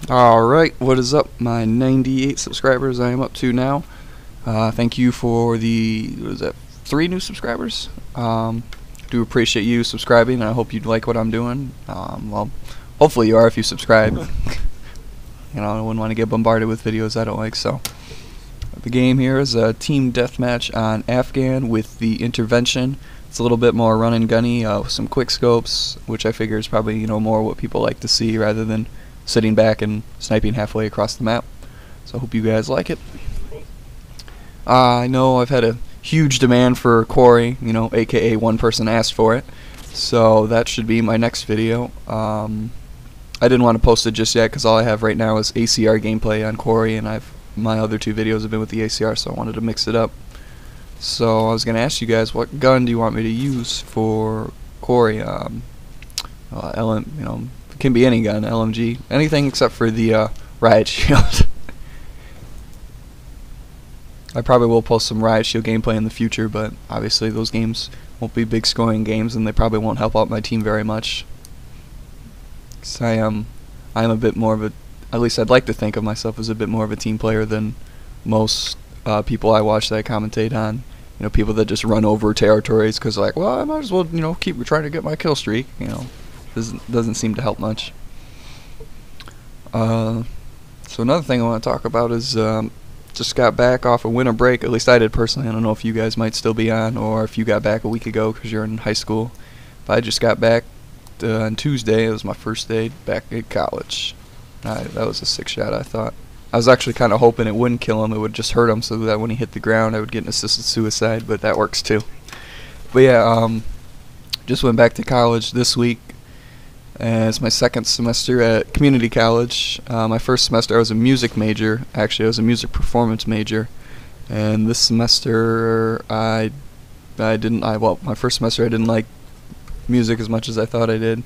Alright, what is up, my 98 subscribers I am up to now. Thank you for the, what is that, 3 new subscribers. Do appreciate you subscribing, and I hope you like what I'm doing. Well, hopefully you are if you subscribe. You know, I wouldn't want to get bombarded with videos I don't like, so. The game here is a team deathmatch on Afghan with the intervention. It's a little bit more run and gunny, with some quickscopes, which I figure is probably, you know, more what people like to see rather than sitting back and sniping halfway across the map. So I hope you guys like it. I know I've had a huge demand for Quarry, you know, aka one person asked for it. So that should be my next video. I didn't want to post it just yet because all I have right now is ACR gameplay on Quarry, and my other 2 videos have been with the ACR, so I wanted to mix it up. So I was going to ask you guys, what gun do you want me to use for Quarry? LM, you know, it can be any gun, LMG, anything except for the riot shield. I probably will post some riot shield gameplay in the future, but obviously those games won't be big scoring games, and they probably won't help out my team very much. Cause I am a bit more of a, at least I'd like to think of myself as a bit more of a team player than most people I watch that I commentate on. You know, people that just run over territories because like, well, I might as well, you know, keep trying to get my kill streak. You know, doesn't seem to help much. So another thing I want to talk about is just got back off a winter break. At least I did personally. I don't know if you guys might still be on, or if you got back a week ago because you're in high school. But I just got back on Tuesday. It was my first day back at college. That was a sick shot, I thought. I was actually kind of hoping it wouldn't kill him, it would just hurt him so that when he hit the ground I would get an assisted suicide, but that works too. But yeah, just went back to college this week. It's my second semester at community college. My first semester I was a music major. Actually, I was a music performance major. And this semester my first semester I didn't like music as much as I thought I did.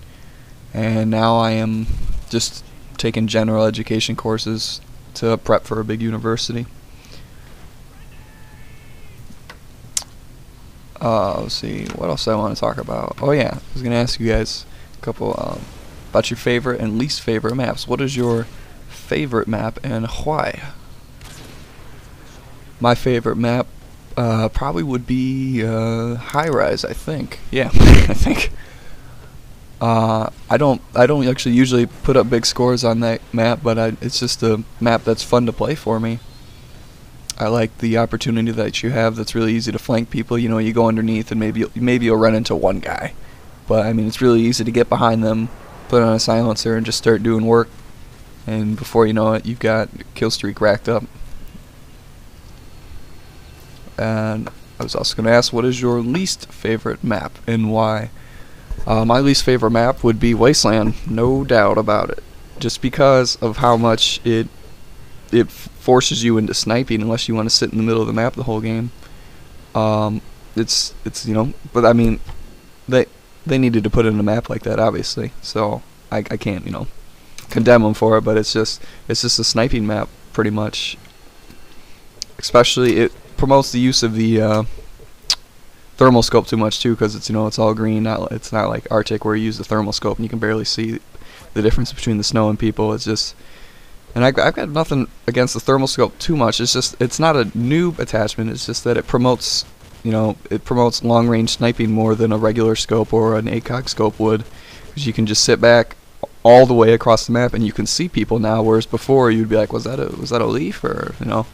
And now I am just taking general education courses to prep for a big university. Let's see, what else I want to talk about? Oh yeah, I was going to ask you guys a couple about your favorite and least favorite maps. What is your favorite map and why? My favorite map probably would be High Rise, I think. Yeah, I think. I don't actually usually put up big scores on that map, but it's just a map that's fun to play for me. I like the opportunity that you have that's really easy to flank people. You know, you go underneath and maybe you'll run into one guy. But I mean, it's really easy to get behind them, put on a silencer and just start doing work. And before you know it, you've got kill streak racked up. And I was also going to ask, what is your least favorite map and why? My least favorite map would be Wasteland, no doubt about it. Just because of how much it forces you into sniping unless you want to sit in the middle of the map the whole game. It's you know, but I mean, they needed to put in a map like that, obviously. So I can't, you know, condemn them for it, but it's just a sniping map pretty much. Especially it promotes the use of the thermal scope too much too, because it's, you know, it's all green. It's not like Arctic where you use the thermal scope and you can barely see the difference between the snow and people. It's just, and I've got nothing against the thermal scope too much. It's just, it's not a noob attachment. It's just that it promotes, you know, it promotes long range sniping more than a regular scope or an ACOG scope would, because you can just sit back all the way across the map and you can see people now, whereas before you'd be like, was that a leaf, or, you know.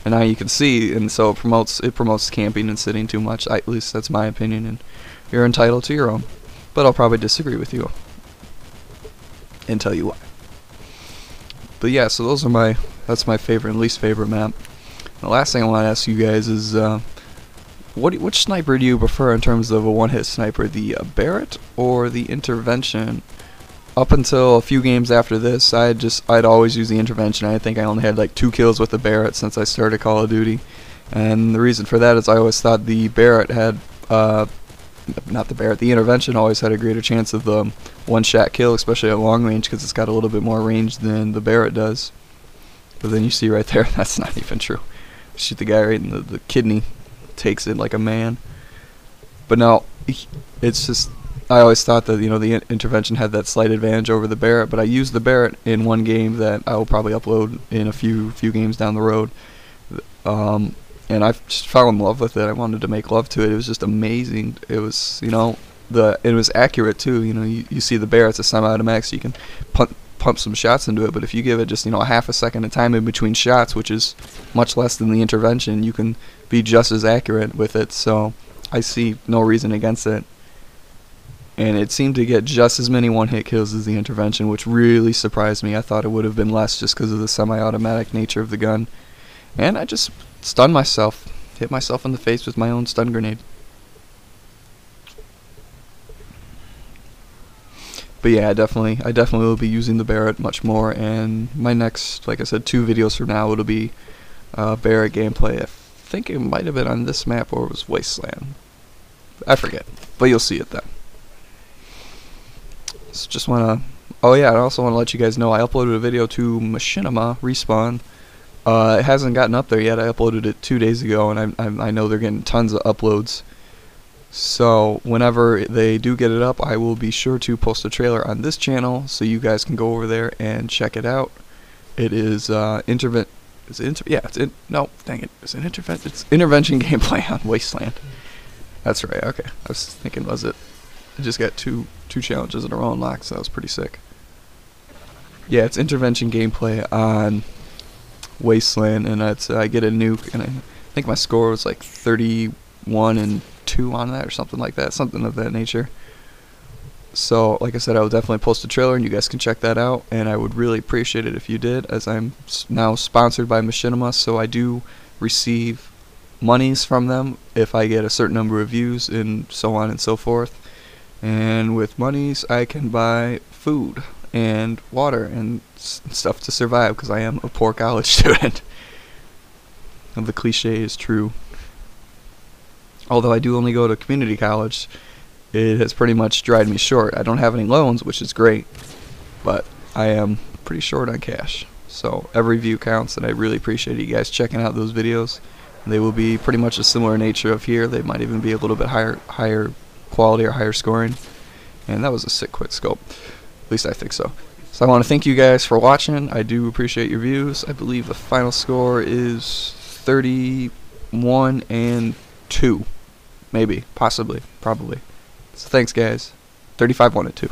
And now you can see, and so it promotes camping and sitting too much. At least that's my opinion, and you're entitled to your own. But I'll probably disagree with you and tell you why. But yeah, so that's my favorite and least favorite map. The last thing I want to ask you guys is, which sniper do you prefer in terms of a one-hit sniper, the Barrett or the intervention? Up until a few games after this, I'd always use the intervention. I think I only had like 2 kills with the Barrett since I started Call of Duty, and the reason for that is I always thought the Barrett had, not the Barrett, the intervention always had a greater chance of the one-shot kill, especially at long range, because it's got a little bit more range than the Barrett does. But then you see right there, that's not even true. Shoot the guy right in the kidney, takes it like a man. But no, it's just, I always thought that, you know, the intervention had that slight advantage over the Barrett, but I used the Barrett in one game that I will probably upload in a few games down the road. And I just fell in love with it. I wanted to make love to it. It was just amazing. It was, you know, it was accurate too. You know, you see the Barrett's a semi-automatic, so you can pump some shots into it. But if you give it just, you know, a half a second of time in between shots, which is much less than the intervention, you can be just as accurate with it. So I see no reason against it. And it seemed to get just as many one-hit kills as the intervention, which really surprised me. I thought it would have been less just because of the semi-automatic nature of the gun. And I just stunned myself, hit myself in the face with my own stun grenade. But yeah, I definitely will be using the Barrett much more. And my next, like I said, 2 videos from now, it'll be Barrett gameplay. I think it might have been on this map or it was Wasteland. I forget, but you'll see it then. So just wanna, oh yeah, I also want to let you guys know I uploaded a video to Machinima Respawn. It hasn't gotten up there yet. I uploaded it 2 days ago, and I know they're getting tons of uploads. So whenever they do get it up, I will be sure to post a trailer on this channel so you guys can go over there and check it out. It is no, dang it, it's intervention gameplay on Wasteland. That's right. Okay, I was thinking, was it? I just got two challenges in a row unlocked, so that was pretty sick. Yeah, it's intervention gameplay on Wasteland, and it's I get a nuke, and I think my score was like 31-2 on that or something like that, something of that nature. So like I said, I will definitely post a trailer and you guys can check that out, and I would really appreciate it if you did, as I'm now sponsored by Machinima, so I do receive monies from them if I get a certain number of views and so on and so forth. And with monies I can buy food and water and stuff to survive, because I am a poor college student. And the cliche is true. Although I do only go to community college, it has pretty much dried me short. I don't have any loans, which is great, but I am pretty short on cash. So every view counts, and I really appreciate you guys checking out those videos. They will be pretty much a similar nature of here. They might even be a little bit higher quality or higher scoring. And that was a sick quick scope. At least I think so. So I want to thank you guys for watching. I do appreciate your views. I believe the final score is 31-2. Maybe, possibly, probably. So thanks guys. 35-1-2.